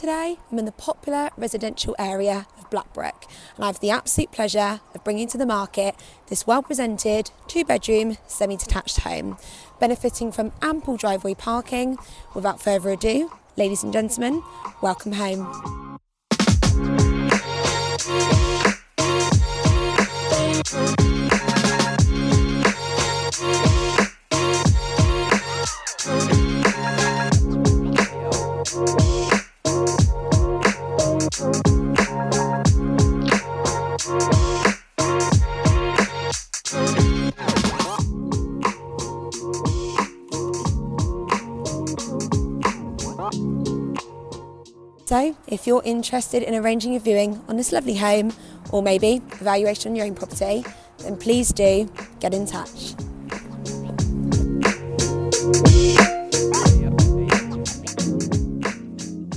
Today I'm in the popular residential area of Blackbrook and I have the absolute pleasure of bringing to the market this well-presented 2-bedroom semi-detached home, benefiting from ample driveway parking. Without further ado, ladies and gentlemen, welcome home. So, if you're interested in arranging a viewing on this lovely home, or maybe evaluation on your own property, then please do get in touch.